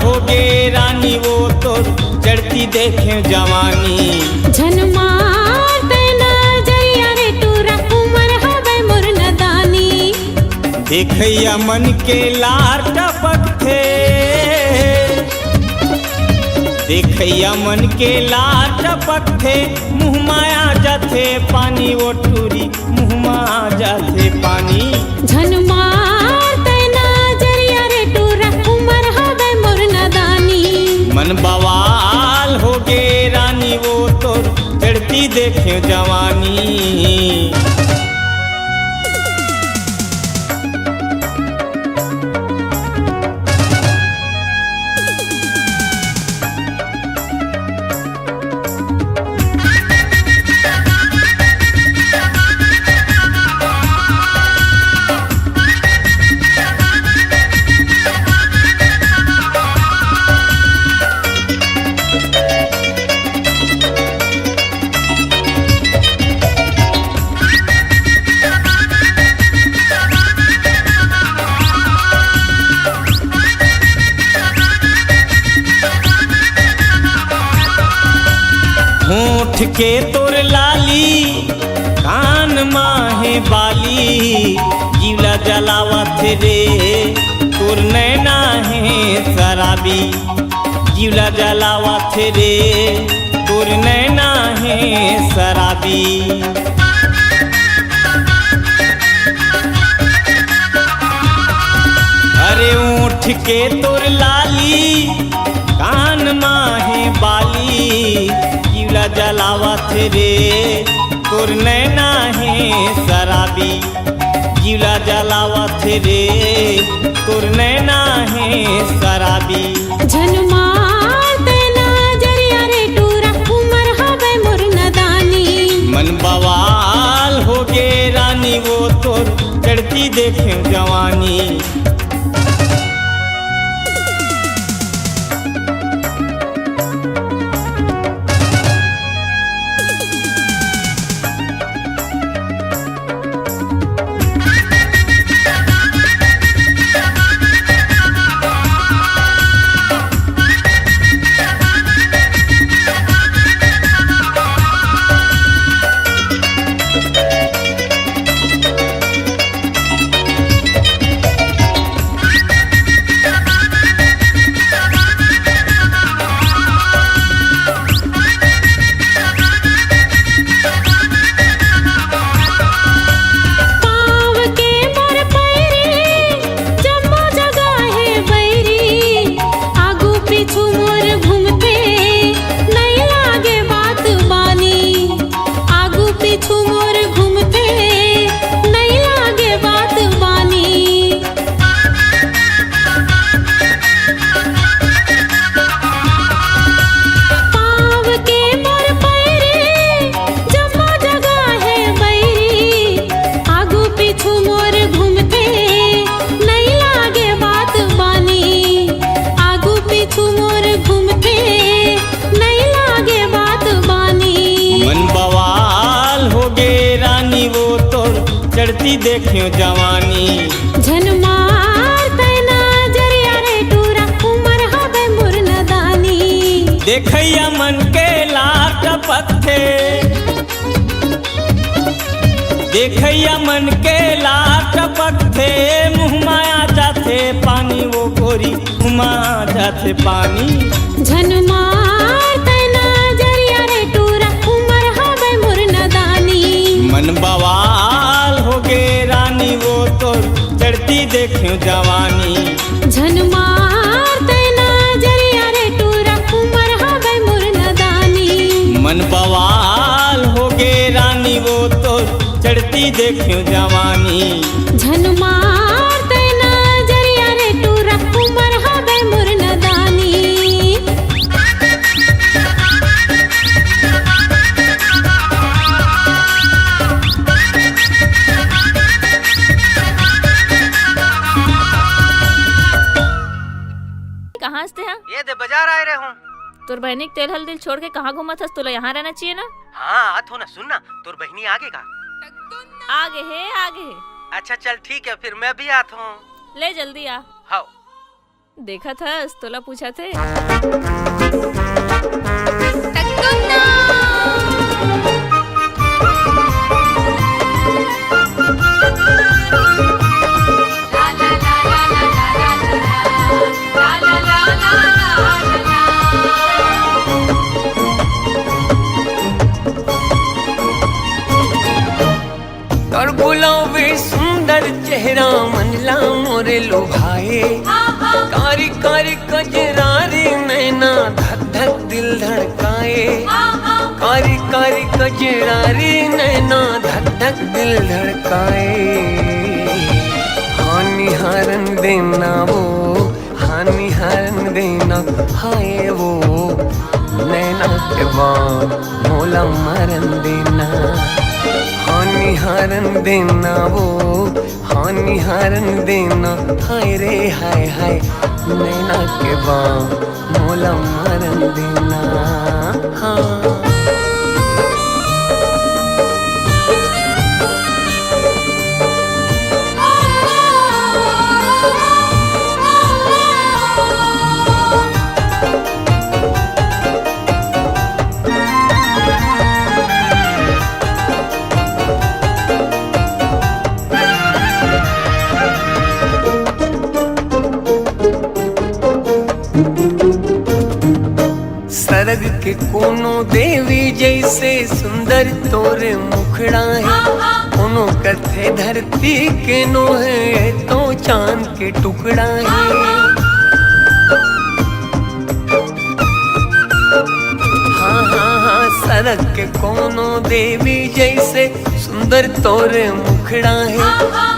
हो गे रानी वो तो चढ़ती देखे जवानी। झन मारते नजरिया रे टूरा उमर हवे मोर नदानी। देखैया मन के लार टपकथे, देखैया मन के लार टपकथे, मुँह माया जाथे पानी वो टूरी मुँह माया जाथे पानी। झन मारते नजरिया रे टूरा उमर हवे मोर नदानी। मन बवाल हो गे रानी वो तो चढ़ती देखे जवानी। होठ के तोर लाली कान माहे बाली, जीवला जलावत रे तोर नैना है शराबी। जीवला जलावत रे तोर नैना है शराबी। अरे ऊँट के तोर लाली कान माहे बाली, जीवला जलावत रे तोर नैना है शराबी। जीवला जलावत रे तोर नैना है शराबी। झन मारते नजरिया रे टूरा उमर हवे मोर नदानी। मन बवाल हो गे रानी वो तोर चढ़ती देखे जवानी। चढ़ती देखियो जवानी। झन मारते नजरिया रे टूरा उमर हवे मोर नदानी। देखैया मन के लार टपकथे, देखैया मन के लार टपकथे, मुँह माया जाथे पानी वो गोरी मुँह माया जाथे पानी। झन मारते नजरिया रे टूरा उमर हवे मोर नदानी। मन बवाल हो गे रानी वो तो चढ़ती देखियो जवानी। झन मारते नजरिया रे टूरा उमर हवे मोर नदानी। मन बवाल हो गे रानी वो तो चढ़ती देखियो जवानी। झन मारते नजरिया रे टूरा उमर हवे मोर नदानी। कहाँ से हैं? ये दे बाजार आए रहे हूँ। तोर बहनी के तेल हल्दी छोड़ के कहाँ घूमा था? तुला यहाँ रहना चाहिए ना। हाँ आत हो ना, सुन ना, तोर बहनी आगे का आगे है आगे है। अच्छा चल ठीक है, फिर मैं भी आत हूँ। ले जल्दी आ। हाँ देखा था तोला पूछा थे। और गुलाबी सुंदर चेहरा मनला मोरे लुभाए, कारी कारी कजरारी नैना धक धक दिल धड़काए, कारी कारी कजरारी नैना धक धक दिल धड़काए। हानि हारन देना वो, हानि हारन देना हाय वो, नैना के बाद मोला मरन देना। हानि हारन देना वो, हानि हारन देना हाय रे हाय हाय, नैना के बाद मोला मरन देना। हाँ सरग के कोनो देवी जैसे सुंदर तोरे मुखड़ा है, कोनो कथे धरती के नो है तो चांद के टुकड़ा है। हाँ हाँ हाँ सरग के कोनो देवी जैसे सुंदर तोरे मुखड़ा है,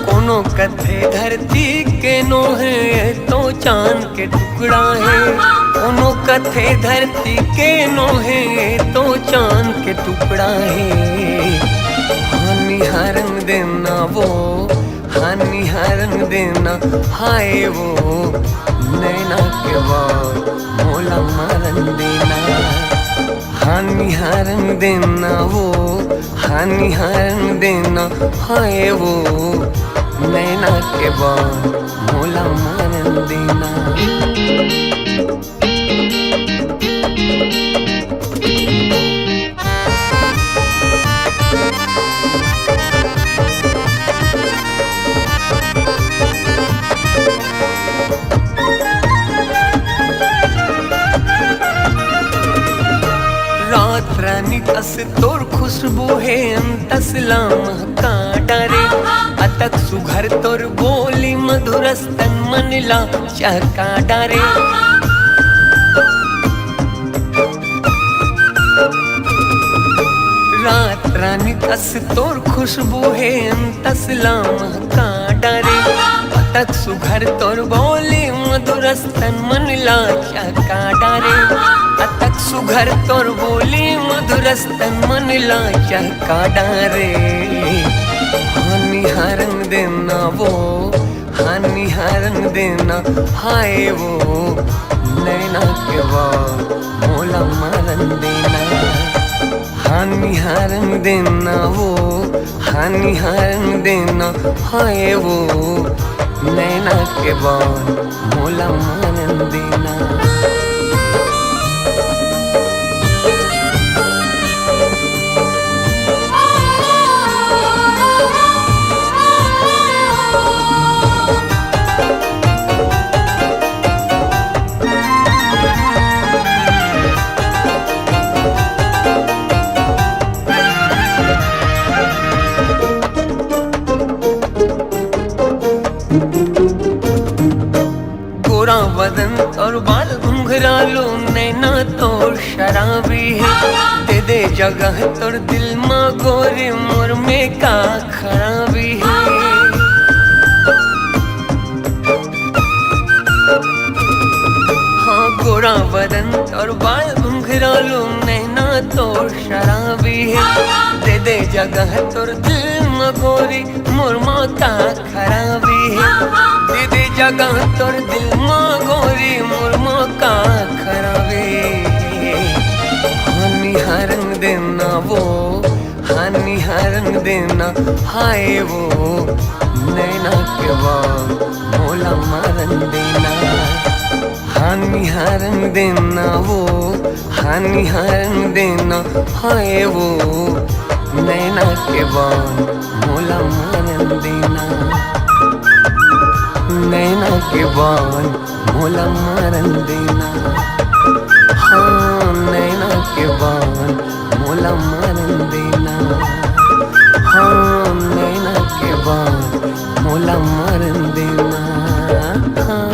कोनो कथे धरती के नो है तो चांद के टुकड़ा है, कोनो कथे धरती के नो है तो चांद के टुकड़ा है। हानि हारन देना वो, हानि हारन देना हाय वो, नैना के बाद मोला मरन देना। हानि हारन देना वो, हानि हारन देना हाय वो, नैना के बाद मोला मरन देना। रात रानी तस तोर खुशबू है अंतसला महका डरे, अतक सुघर तोर बोली मधुर स्तन मनला चहका डरे। रात रानी तस तोर खुशबू है अंतसला महका डरे, अतक सुघर तोर बोली मधुर स्तन मनला चहका डरे, अतक सुघर तोर बोली मधुर स्तन मनला चहका डरे। हानि हारन देना वो, हानि हारन देना हाय वो, नैना के बाद मोला मरन देना। हानि हारन देना वो, हानि हारन देना हाय वो, नैना के बाद मोला मरन देना। गोरा बदन और बाल घुंघरालो नैना तोर शराबी है, दे दे जगह तोर दिल माँ गोरे मोर में का खराबी है। हाँ गोरा बदन और बाल घुंघरालो नैना तोर शराबी है, दे दे जगह तोर दिल माँ गोरी मोर माँ का खराबी है, दे दे जगह तोर दिल माँ गोरी मोर माँ का खराबी। हानि हारन देना वो, हानि हारन देना हाय वो, नैना के बाद मोला मरन देना। हानिहारन देना वो, हानिहारन देना हाय वो, नैना के बान मोला मारन देना, नैना के बान मोला मारन देना, हाँ नैना के बान मोला मारन देना, हाँ नैना के बान मोला मारन देना, हाँ।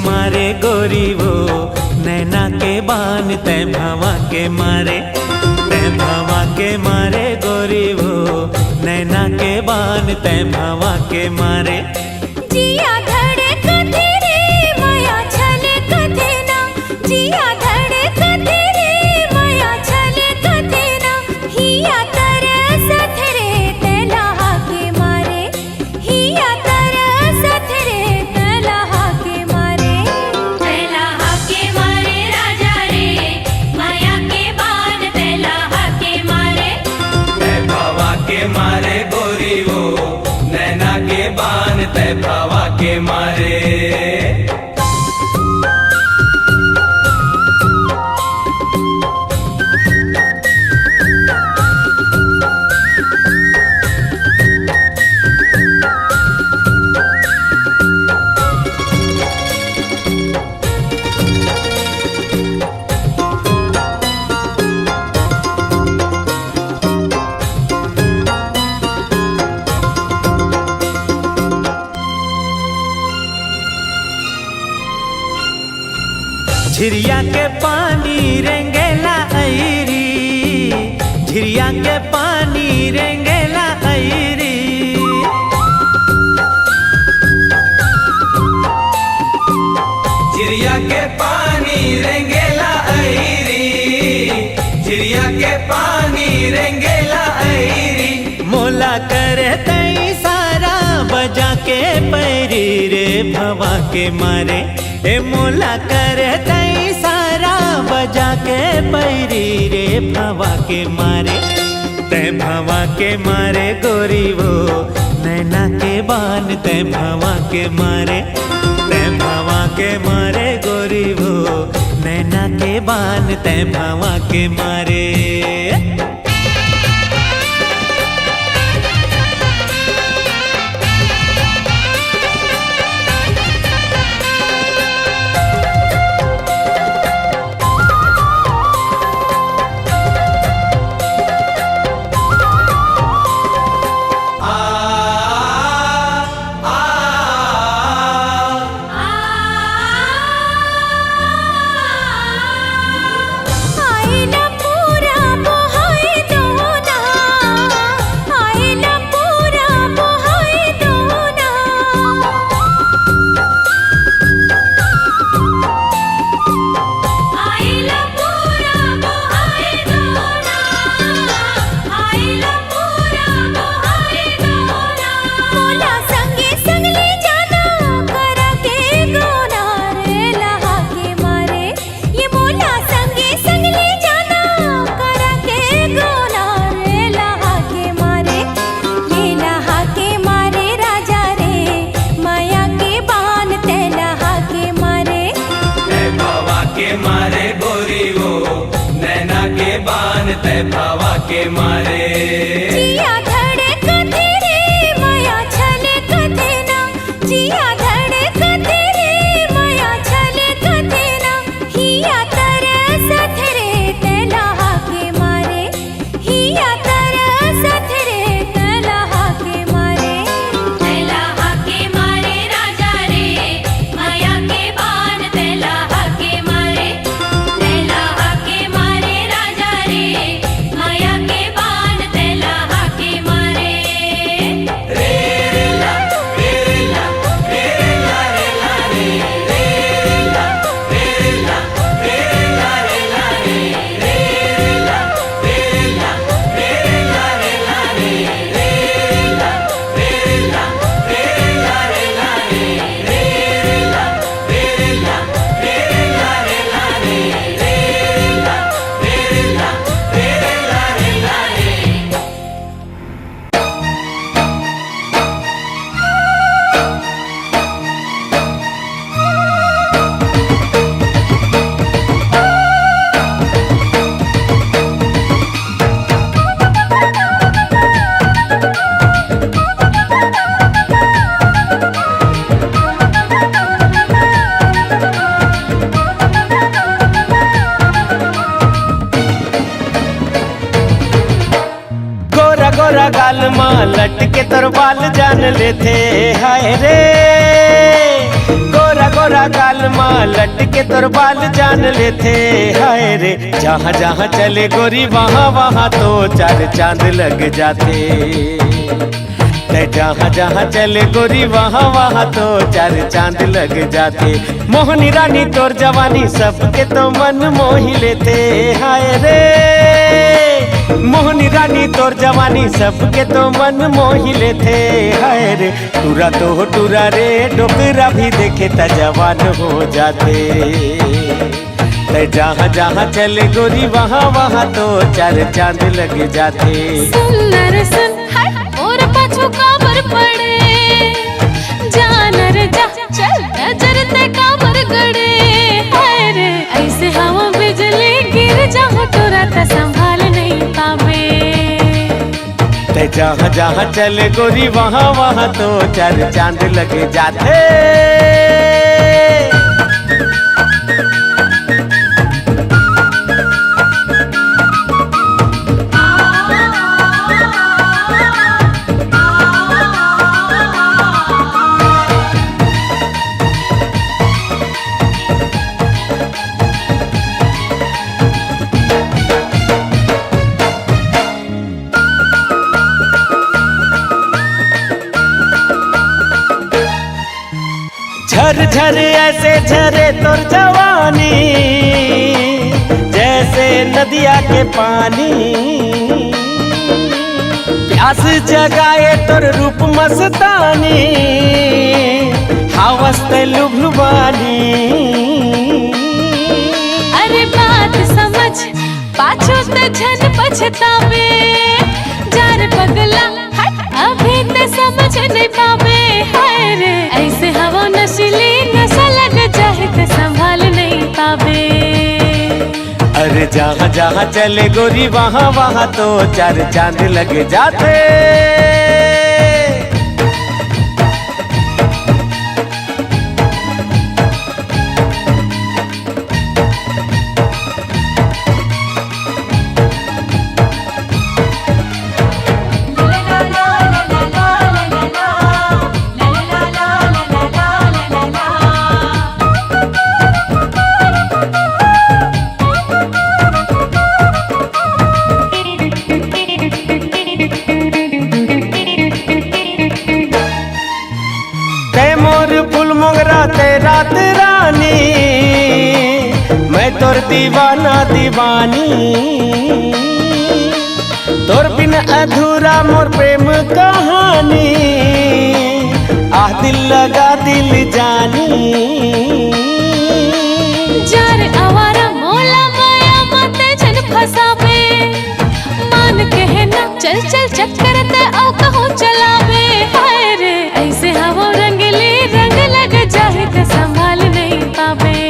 मारे गोरी वो नैना के बान, तै भावा के मारे, तै भावा के मारे गोरी वो नैना के बान, तै भावा के मारे। जिया धड़े कथे रे माया छले कथे ना, जिया धड़े कथे रे माया छले कथे ना, हिया तरसत रे तलहा के मारे, हिया तरसत रे तलहा के मारे, तलहा के मारे राजा रे माया के बान, तलहा के मारे, तै भावा के मारे गोरी वो नैना के बान, तै भावा के मारे। झिरिया के पानी रेंगेला ऐरी, झिरिया के पानी रेंगेला ऐरी, झिरिया के पानी रेंगेला ऐरी, झिरिया के पानी रेंगेला ऐरी, मोला करे तई सारा बजा के पैरी रे भवा के मारे, ए मोला करे तई सारा बजा के पैरी रे भवा के मारे, तै भवा के मारे गोरी वो नैना के बान, तै भवा के मारे, तै भवा के मारे गोरी वो नैना के बान, तै भवा के मारे। तै भावा के मारे। जिया धड़े कथे रे माया छले कथे ना, जिया धड़े कथे रे माया छले कथे ना, हिया तरसत रे तलहा के मारे, हिया तरसत रे तलहा के मारे, तलहा के मारे राजा रे माया के बान, तलहा माँ लटके तोर बाल जान लेते हाय रे, गोरा गोरा गाल माँ लटके तोर बाल जान लेते हाय रे। जहाँ जहाँ चले गोरी वहाँ वहाँ तो चार चांद लग जाते, जहाँ जहाँ चले गोरी वहाँ वहाँ तो चार चांद लग जाते। मोहनी रानी तोर जवानी सबके तो मन मोही लेते हाय रे, मोहनी रानी तोर जवानी सबके तो मन मोही लेते हाय रे। टूरा तो टूरा रे डोकरा भी देखे त जवान हो जाते, जहाँ जहाँ चले गोरी वहाँ वहाँ तो चार चांद लग जाते। सुंदर सुन और पाछू काबर पड़े, जानर जा चल नजर ते काबर गड़े हाय रे। ऐसे हवा बिजली गिर जाओ तोरा त संभाल नहीं पावे, जहाँ जहाँ चले गोरी वहाँ वहाँ तो चार चांद लग जाते। झर झर ऐसे झरे तोर जवानी, जैसे नदिया के पानी, प्यास जगाए तोर रूप मस्तानी, हवस ते लुभलुबानी। अरे बात समझ पाछू ते झन पछतावे, जार पगला हट अभी ते समझ नहीं पावे हाय रे। ऐसे हवा नशीली नशा लग जाए तो संभाल नहीं पावे, अरे जहाँ जहाँ चले गोरी वहाँ वहाँ तो चार चांद लग जाते। रात रानी मैं तोर दीवाना दीवानी, तोर बिन अधूरा मोर प्रेम कहानी, आह दिल लगा दिल जानी। जार आवारा मोला माया मत जन फसावे, मान के ना चल चल चक्कर ते औ कहूँ चलावे हाय रे। ऐसे हवा रंगली रंग लग जाए तो संभाल नहीं पावे,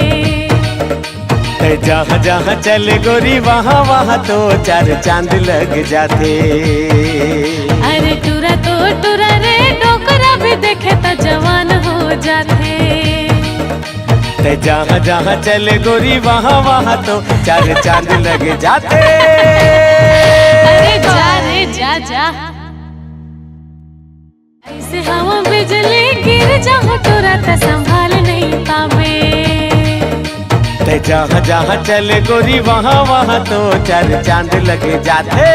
जहाँ जहाँ चले गोरी वहाँ वहाँ तो चार चांद लग जाते। अरे टूरा तो टूरा रे डोकरा भी देखे तो जवान हो जाते, जहाँ जहाँ चले गोरी वहाँ वहाँ तो चार चांद लग जाते। अरे जा रे जा जा, ऐसे हवा बिजली गिर जाओ तोरा त संभाल नहीं पावे, जहाँ जहाँ चले गोरी वहाँ वहाँ तो चार चांद लग जाते।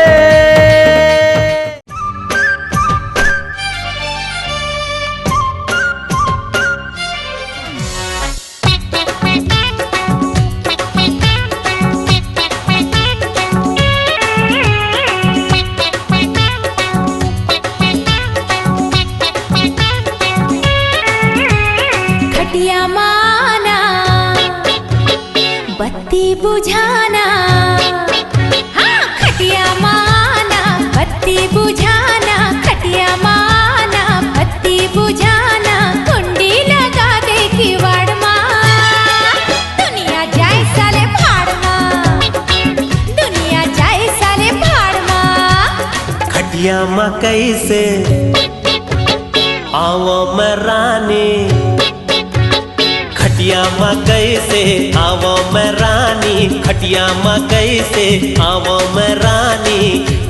खटिया माना बत्ती बुझाना, हाँ खटिया माना बत्ती बुझाना, खटिया माना बत्ती बुझाना, कुंडी लगा दे किवाड़ माँ, दुनिया जाए साले भाड़ माँ, दुनिया जाए साले भाड़ माँ। खटिया माँ कैसे आवो मैं रानी, खटिया माँ कैसे आवो मैं रानी, खटिया माँ कैसे आवो मैं रानी,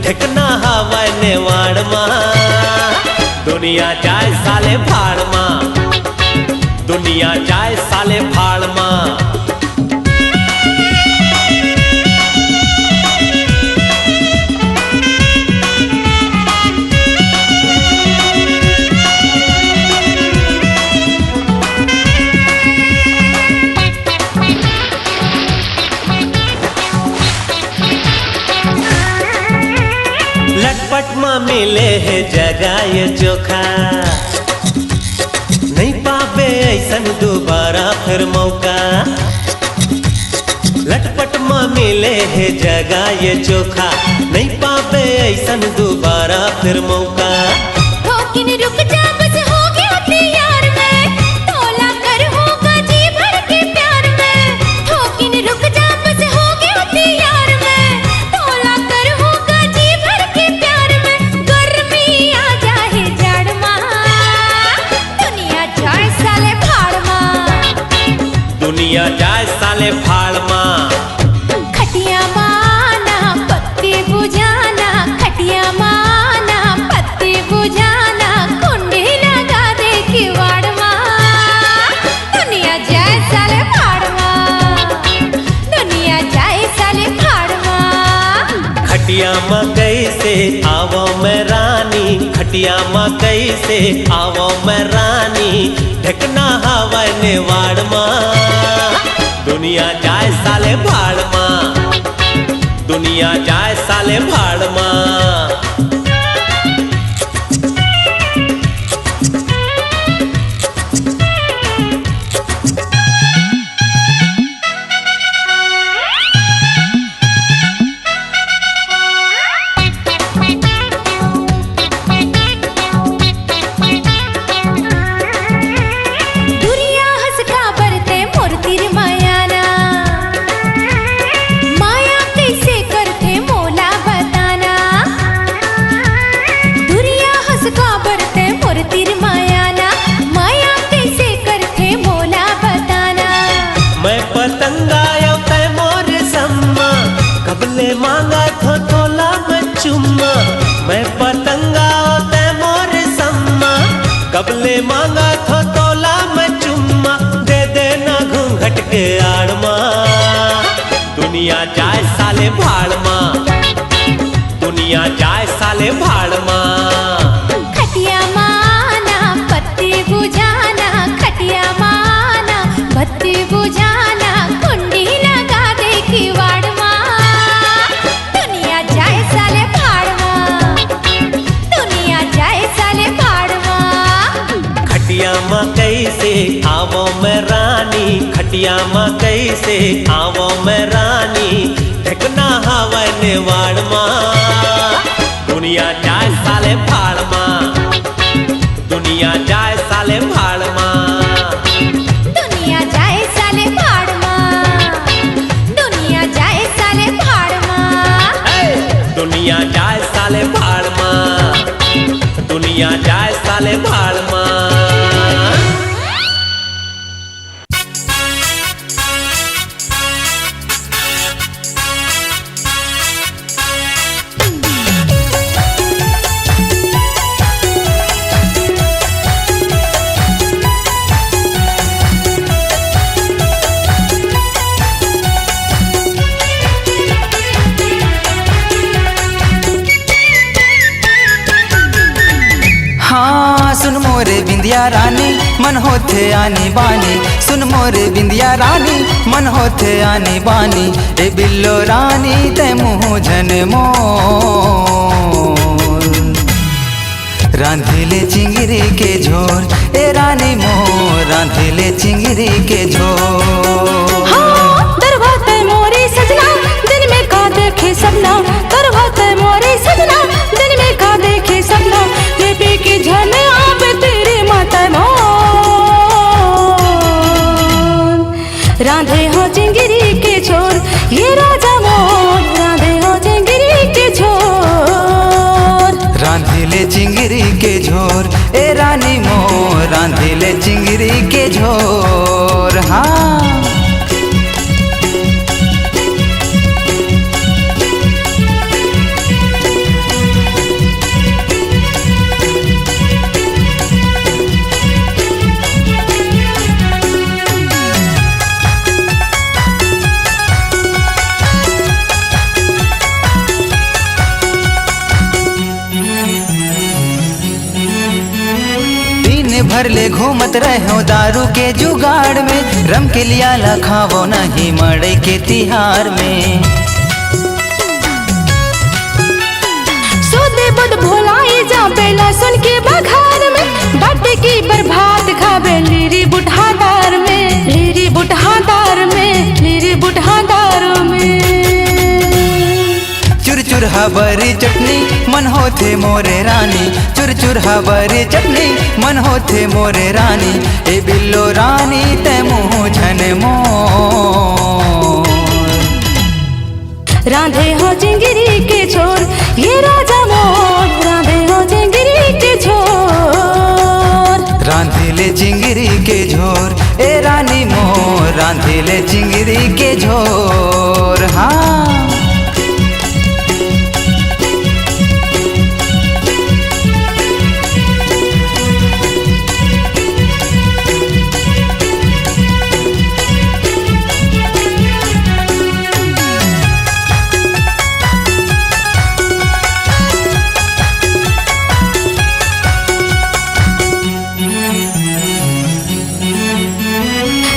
ठिकना हवा नेवाड़ माँ। दुनिया जाए साले भाड़ मां, दुनिया जाए साले भाड़ मां। लटपट में मिले है जगह ये चोखा, नहीं पावे ऐसन दोबारा फिर मौका। लटपट में मिले है जगह ये चोखा, नहीं पावे ऐसन दोबारा फिर मौका। ठोकिन रुक जा बस हो गया तैयार मैं, तोला कर होगा जी भर के प्यार में। ठोकिन रुक जा बस हो गया तैयार मैं, तोला कर होगा जी भर के प्यार में। गर्मी आ जाए जड़ मां, दुनिया जाए साले भाड़ मां, दुनिया जाए साले भाड़ मां। खटिया माना पत्ती बुझाना, खटिया माना पत्ती बुझाना, कुंडी लगा दे किवाड़ मां, दुनिया जाए साले भाड़ मां, दुनिया जाए साले भाड़ मां। खटिया मकई से आवो मैं रानी, खटिया मकई से आवो मैं रानी, ढकना हवा नेवाड़ मां। दुनिया जाए साले भाड़ मां, दुनिया जाए साले भाड़ मां। दुरिया हंस का बरते मोर तिर मायाना, माया कैसे करते मोला बताना। दुरिया हंस का बरते मोर तिर मायाना, माया कैसे करते मोला बताना। मैं पतंगा तै मोर सम्मा, कबले मांगा थो तोला मैं चुम्मा। मैं पतंगा तै मोर सम्मा, कबले मांगा थो तोला मैं चुम्मा। दे देना घूंघट के आड़ मां, दुनिया जाए साले भाड़ मां, दुनिया जाए साले भाड़ मां। खटिया माना पत्ती बुझाना, खटिया माना पत्ती बुझाना, कुंडी लगा दे किवाड़ मां, दुनिया जाए साले भाड़ मां, दुनिया जाए साले भाड़ मां। खटिया मकई से आवो मैं रानी, खटिया मकई से आवो मैं रानी, ढकना हवा नेवाड़ मां। दुनिया जाए साले भाड़ मां, दुनिया जाए साले भाड़ मां। दुनिया जाए साले भाड़ मां, दुनिया जाए साले भाड़ मां। दुनिया जाए साले भाड़ मां, दुनिया जाए साले भाड़ मां। हाँ सुन मोरे बिंदिया रानी, मन होथे आनी बानी। सुन मोरे बिंदिया रानी, मन होथे आनी बानी। ए बिल्लो रानी ते मुँह जन मोर, रांधिले चिंगरी के झोर। ए रानी मोर रांधिले चिंगरी के झोर। हाँ दरबाते मोरे सजना, दिन में का देखे सपना। दरबाते मोरे सजना, दिन में का देखे सपना। ये पी के झन आवे तेरे माता मोर, रांधे हो चिंगरी के झोर। ये राजा मोर रांधे हो चिंगरी के झोर। रांधिले चिंगरी के झोर। ए रानी मोर रांधिले चिंगरी के झोर। हाँ भर ले घूमत रहो दारू के जुगाड़ में, रम के लिया लखावो नहीं मड़ई के तिहार में। सोदे बुध भोलाई जा बेला सुन के बघार में, बाटे की बर्बाद खाबे लीरी बुढ़ादार में, लीरी बुढ़ादार में, लीरी बुढ़ादार में। चुर चुर हबरी चटनी मन होथे मोरे रानी, चुर चुर हबरी चटनी मन होथे मोरे रानी, ए बिल्लो रानी ते मुँह झन मोर। राधे हो चिंगरी के छोर ये राजा मोर, राधे हो चिंगरी के छोर। रांधिले चिंगरी के झोर ए रानी मोर, रांधिले चिंगरी के झोर। हाँ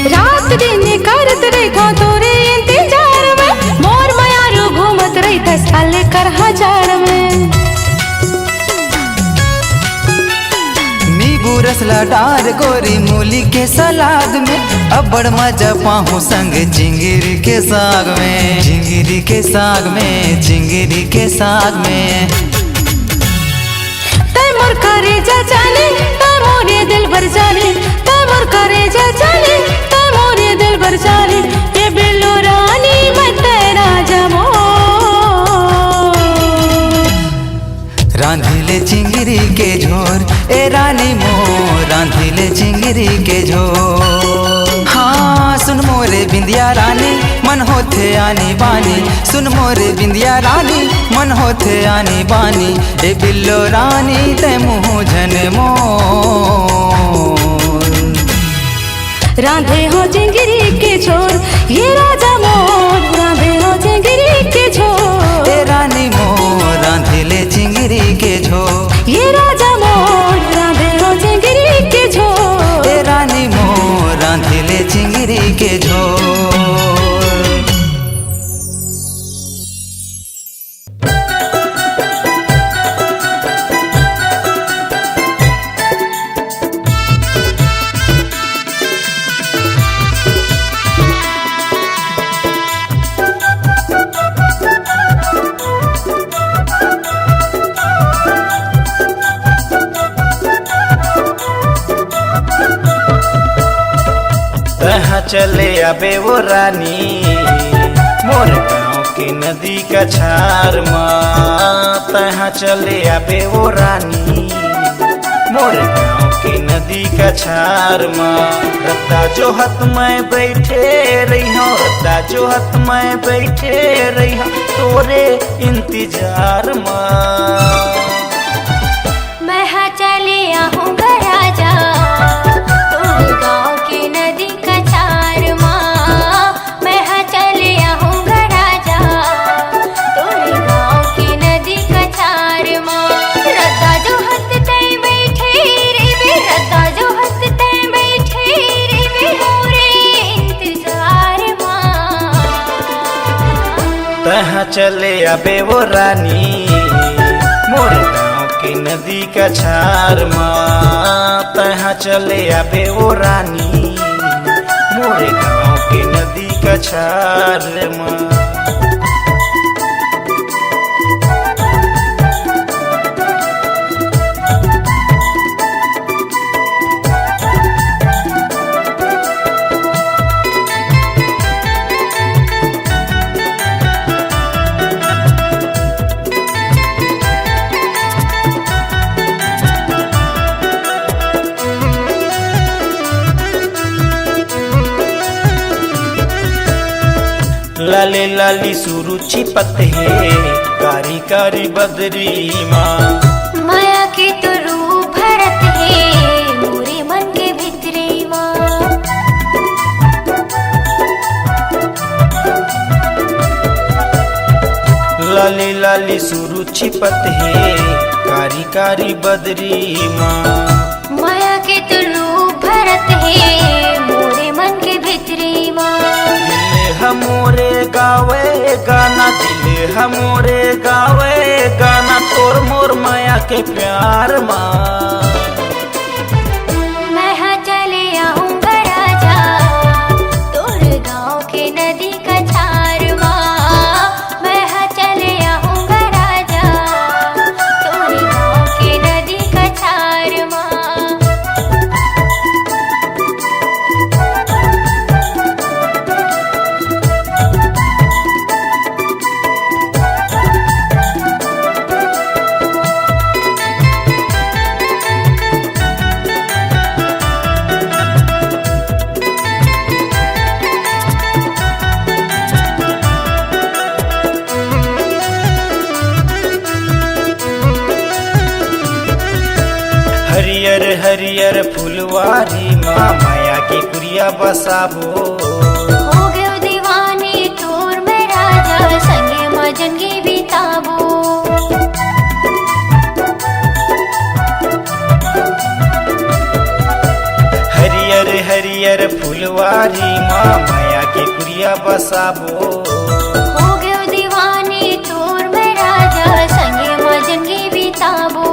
रात दिन करत रही तोरे इंतजार में, मोर मयारू घूमत रही 10 साल कर हजार में। नींबू रसला डार गोरी मूली के सलाद में, अब बड़ मजा पाहू संग चिंगरी के साग में, चिंगरी के साग में, चिंगरी के साग में। तै मोर करे जा जाने, तै मोरे दिल भर जाने, तै मोर करे जा जाने, तै मोरे दिल भर जाने, ये बिल्लो रानी मैं तेरा जमो। रांधिले चिंगरी के झोर ए रानी मोर, रांधिले चिंगरी के झोर। हाँ सुन मोरे बिंदिया रानी मन होथे आनी बानी, सुन मोरे बिंदिया रानी मन होथे आनी बानी, ए बिल्लो रानी ते मुँह झन मोर। राधे हो चिंगरी के छोर ये राजा मोर, राधे हो चिंगरी के छोर। ए रानी मोर रांधिले चिंगरी के झोर, ये राजा मोर, राधे हो चिंगरी के छोर। ए रानी मोर रांधिले चिंगरी के झोर। तहाँ चले आबे वो रानी मोर गाँव की नदी का छार माँ, तहाँ चले आबे वो रानी मोर गाँव की नदी का छार माँ। रत्ता जो हत मैं बैठे रही हूँ, रत्ता जो हत मैं बैठे रही हूँ तोरे इंतजार माँ। मैं हाँ चले आहूँ राजा तुम गाँव की नदी का छार माँ, मैं हाँ चले आहूँ राजा तुम गाँव की नदी का छार माँ। रद्दा जो हत तय बैठे रे वे, रद्दा जो हत तय बैठे रे वे मोरे इंतजार माँ। तहाँ चले आबे वो रानी मोर गाँव की नदी का छार माँ, तहाँ चले आबे वो रानी मोर गाँव की नदी का छार माँ। लाले लाली सुरुचि पते कारी कारी बदरी माँ, माया के तो रूप भरत है मोरे मन के भितरे माँ। लाली लाली सुरुचि पते कारी कारी बदरी माँ, माया के तो हमोरे गावे गाना, दिल हमोरे गावे गाना, तोर मोर माया के प्यार माँ। मैं हाँ चले आऊँगा राजा, तोर गाँव के नदी का छार माँ। मैं हाँ चले आऊँगा राजा, तोर गाँव के नदी का छार माँ। हरियर हरियर फुलवारी माँ, माया के कुरिया बसाबो। हो गयो दीवानी तोर में राजा, संगे मजनगी बिताबो। हरियर हरियर फुलवारी माँ, माया के कुरिया बसाबो। हो गयो दीवानी तोर में राजा, संगे मजनगी बिताबो।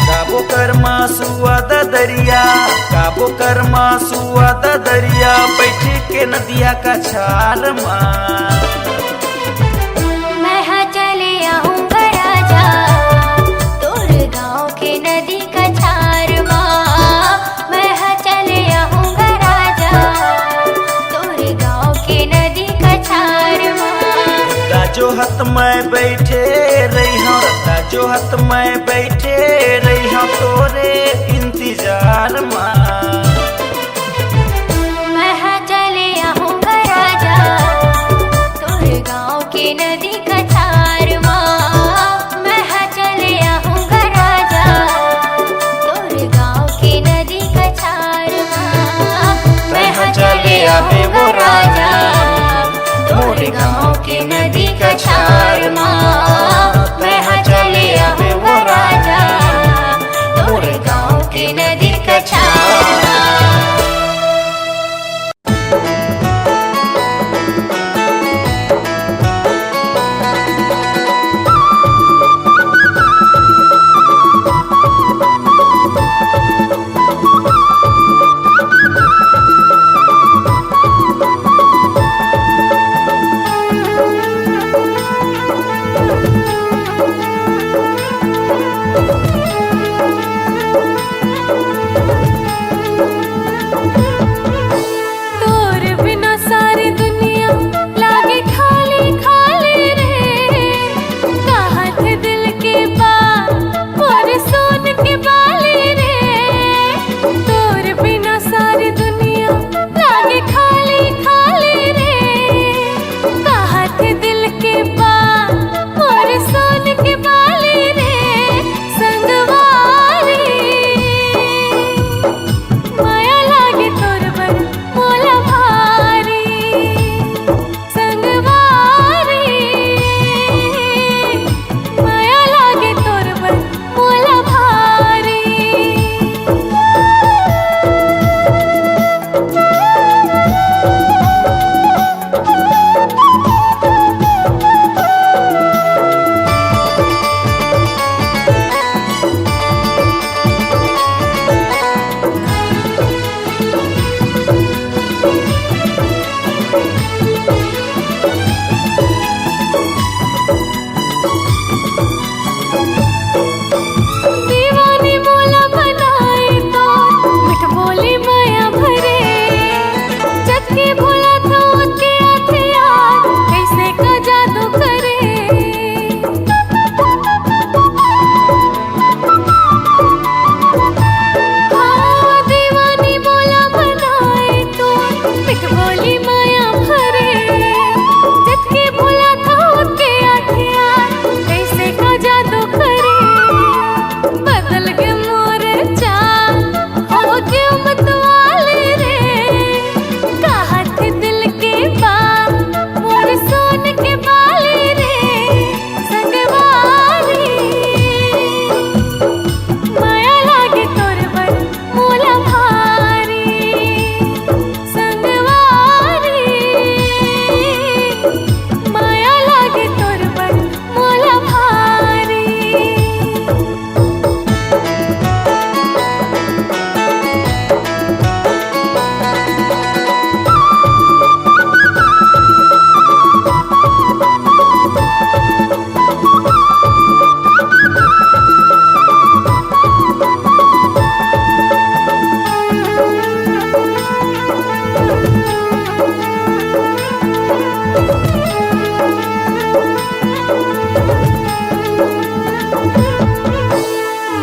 काबो कर मासुआ द दरिया, काबो कर मासुआ द दरिया, बैठे के नदिया का छाल माँ। मैं हाँ चले आऊँगा राजा, तोर गाँव के नदी का छार माँ। मैं हाँ चले आऊँगा राजा, तोर गाँव के नदी का छार माँ। जो हत मैं बैठे रही हूँ, जो हत मैं बैठे रही हूँ, तोरे इंतजार माँ। मैं हाँ चले आऊँगा राजा, तोर गाँव के नदी का छार माँ। मैं हाँ चले आऊँगा राजा, तोर गाँव के नदी का छार माँ। मैं हाँ चले आवे वो राजा, तोर गाँव के नदी का छार माँ। मैं हाँ चले आवे वो राजा, तोर गाँव के नदी का छार माँ।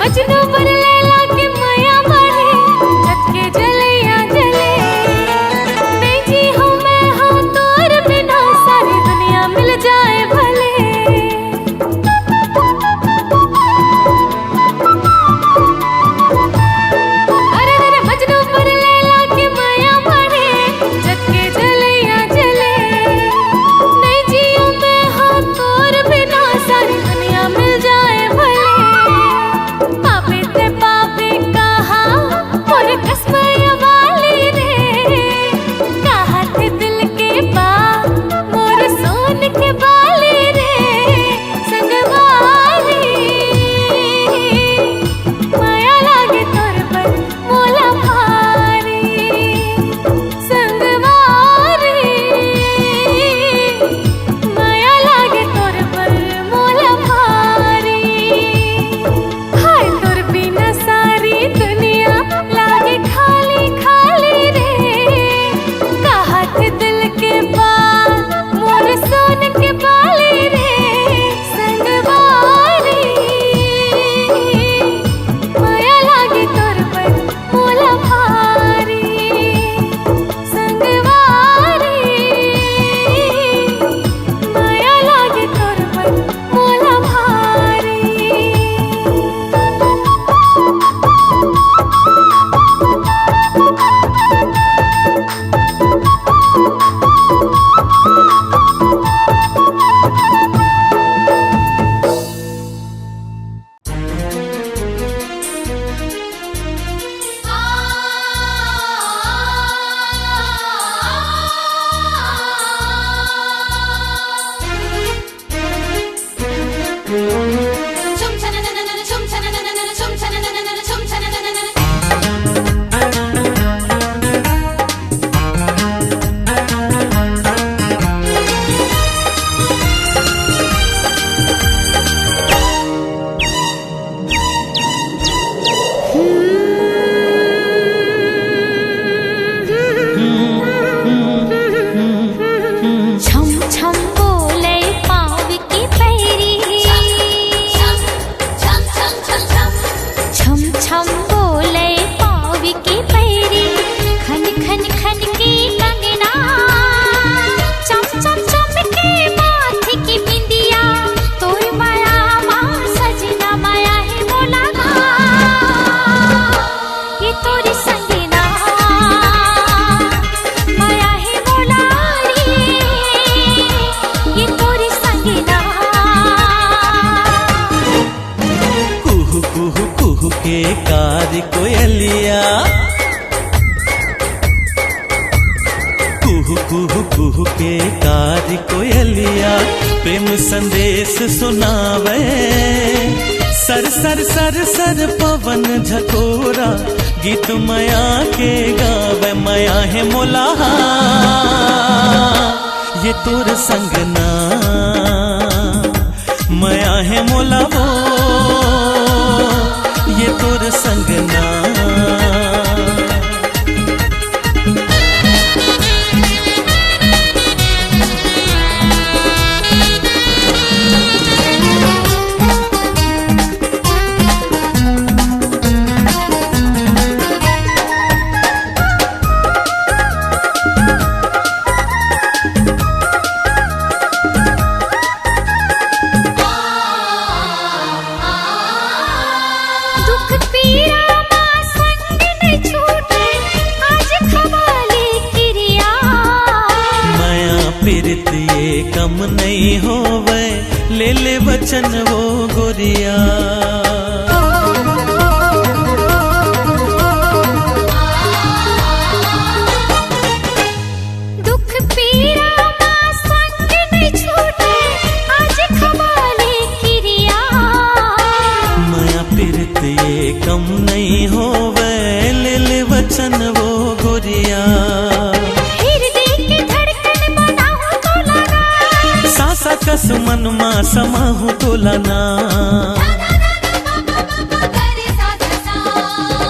मजनू पर लैला के माया मारे रत के जलैया जले नहीं जी हूँ मैं हूँ तोर बिना सारी दुनिया मिल जाए भले अरे अरे मजनू पर लैला के माया मारे रत के जलैया जले नहीं जी हूँ मैं हूँ तोर बिना सारी दुनिया मिल जाए भले पापी ते पापी कहा मोर कसमय वाली रे कहा थे दिल के बात मोर सोन के बाली रे संगवारी माया लागे तोर पर मोला भारी संगवारी माया लागे तोर पर मोला भारी हाय तोर बिना सारी दुनिया लागे खाली खाली रे कहा थे दिल के बात मोर सोन के बाली रे संगवारी माया लागे तोर पर मोला भारी संगवारी माया लागे तोर पर मोला भारी छम छम बोले पाव की पैरी छम छम बोले पाव की पैरी खन खन खन की कंगना चम चम चम के माथे की बिंदिया तोर माया माँ सजना माया है बोला ना ये तोरी संगना माया है बोला रे ये तोरी संगना कुहू कुहू कुहू के कार कोयलिया कुहू कुहू कुहू के कार कोयलिया प्रेम संदेश सुनावे सर सर सर सर पवन झकोरा गीत माया के गावे माया है मोला ये तोर संगना माया है मोला वो ये तोर संगना दुख पीरा माँ संग न छूटे आज खवाली किरिया माया पीरित ये कम नहीं होवे ले ले वचन वो गोरिया दुख पीरा माँ संग न छूटे आज खवाली किरिया माया पीरित ये कम नहीं होवे ले ले वचन वो गोरिया हृदय की धड़कन बनाऊं तो लगा सासा कस मन मा समाहु तोलाना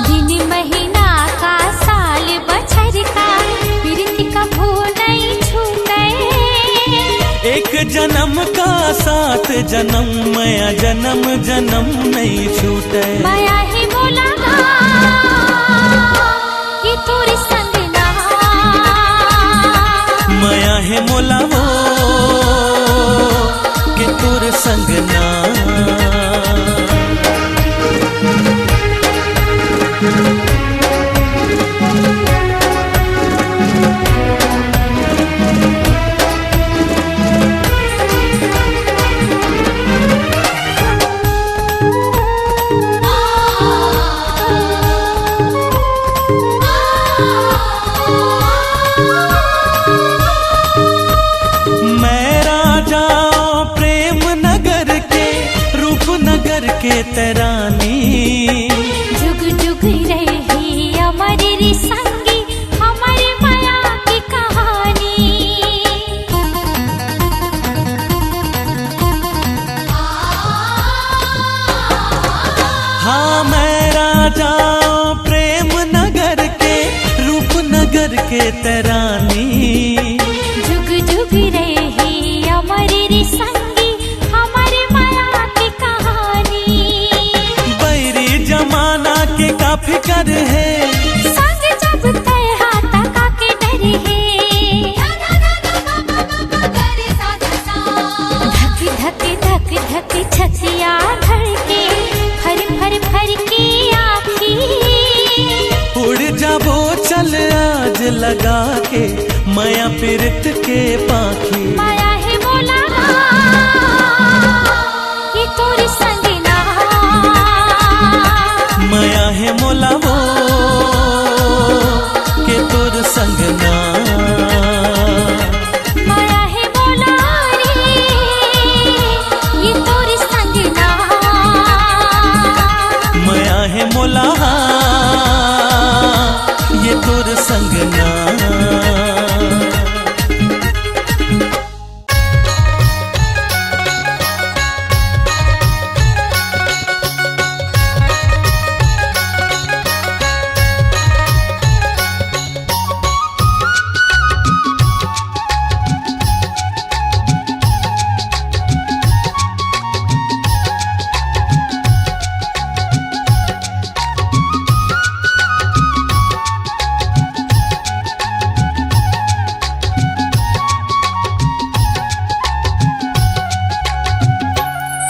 दिन महीना का साल बछर का प्रीति का भो नहीं छूटे एक जन्म का साथ जन्म माया जन्म जन्म नहीं छूटे। माया है बोला कि तोरे संग ना, माया है मोला वो कि तोर संग ना। के तरानी जुग जुग रही हमारी संगी हमारी माया की कहानी। हाँ मैं राजा प्रेम नगर के रूप नगर के तरानी। जुग जुग रही हमारी संगी हमारी माया की कहानी। जमाना के का फिकर है संग जब तय हाथा का के डर है। धक धक धक धक छतिया धड़के फर फर फर के आँखी। उड़ जाबो चल आज लगा के माया पीरत के पाखी। माया है बोला कि तोरे संग ना, माया है मोला वो के तोर संग ना। माया है बोला रे ये तोरे संग ना, माया है मोला ये तोर संग ना।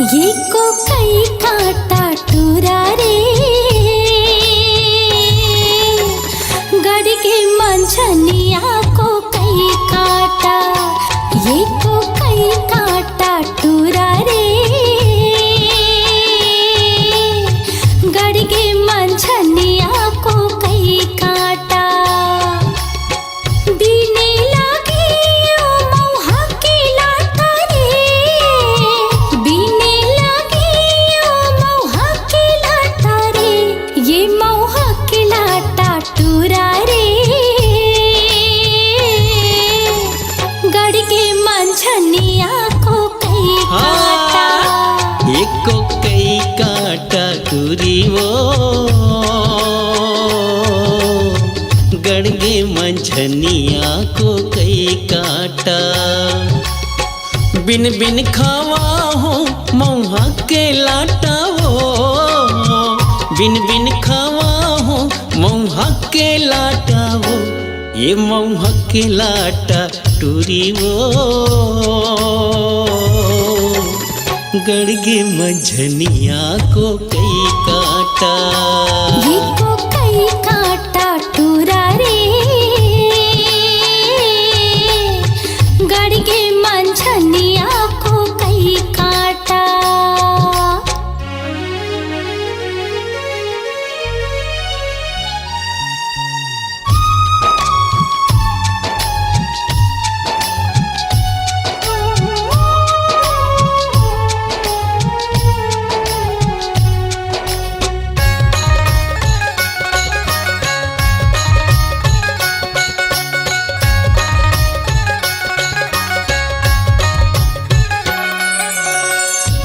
ये को कई काटा टूरा रे गड़ के मंझनिया को कई काटा। ये को कई काटा टूरा रे गड़ के मंझनिया को कई काटा। बीने लगी ओ मौहा की लाटा रे, बीने लगी ओ मौहा की लाटा रे। ये मौहा की लाटा टूरा रे गड़ के मंझनिया को कई काटा। एक कई काटा टूरी वो गड़गे मंझनिया को कई काटा। बिन बिन खावा हो मौहा के लाटा हो, बिन बिन खावा हो मौहा के लाटा हो। ये मौहा के लाटा टूरी वो गड़गे मंझनिया को कई काटा। ये को कई काटा टूरा रे गड़ के मंझनिया को कई काटा।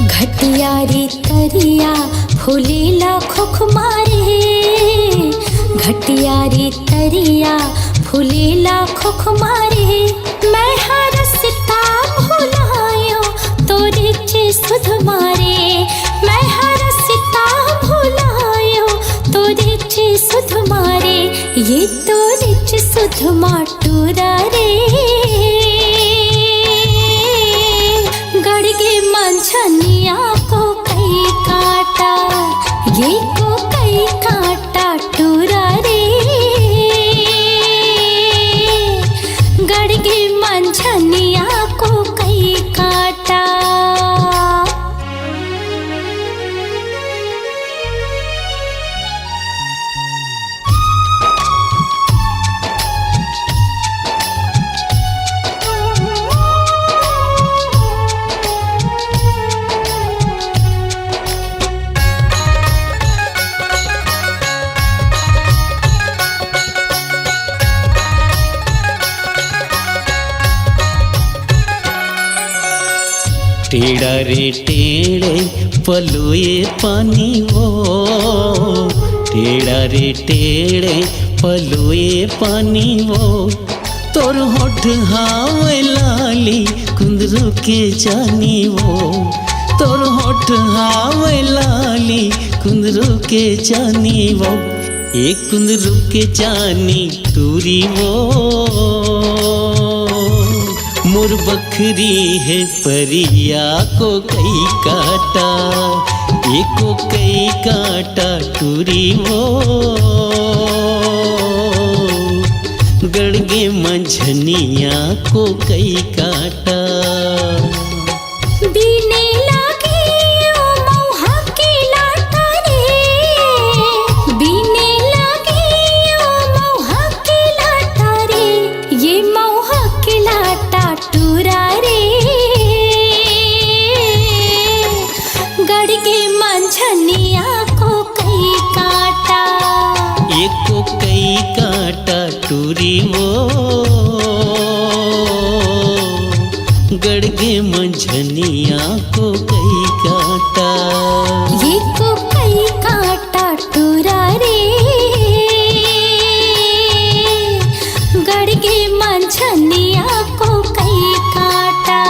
घटियारी तरिया फूलेला खुखमारे, घटियारी तरिया फूलेला खुखमारे। मैं हरसता भुला ये तो रिच सुध माटूरा रे गड़गे मंझनिया को कई काटा ये को कई काटा टूरा रे गड़गे मंझनिया को कई काटा। टेढ़ा रे टेढ़े पलुए पानी वो, टेढ़ा रे टेढ़े पलुए पानी वो, तोर होठ हावे लाली कुंदरू के जानी वो, तोर होठ हावे लाली कुंदरू के जानी वो, एक कुंदरू के जानी टूरी वो, मोर बकरी है परिया को कई काटा, एको कई काटा टूरी वो, गड़गे मंझनिया को कई काटा। बीने लागे ओ मौहा के लाटा रे, बीने लागे ओ मौहा के लाटा रे, ये मौहा के लाटा टूरा रे गड़गे मंझनिया को कई काटा, एको कई काटा टूरी वो, गड़गे मंझनिया को कई काटा, ये को कई काटा टूरा रे गड़गे मंझनिया को कई काटा।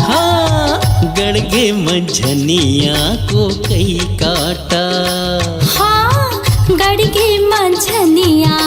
हाँ गड़गे मंझनिया को कई काटा, हाँ गड़गे मंझनिया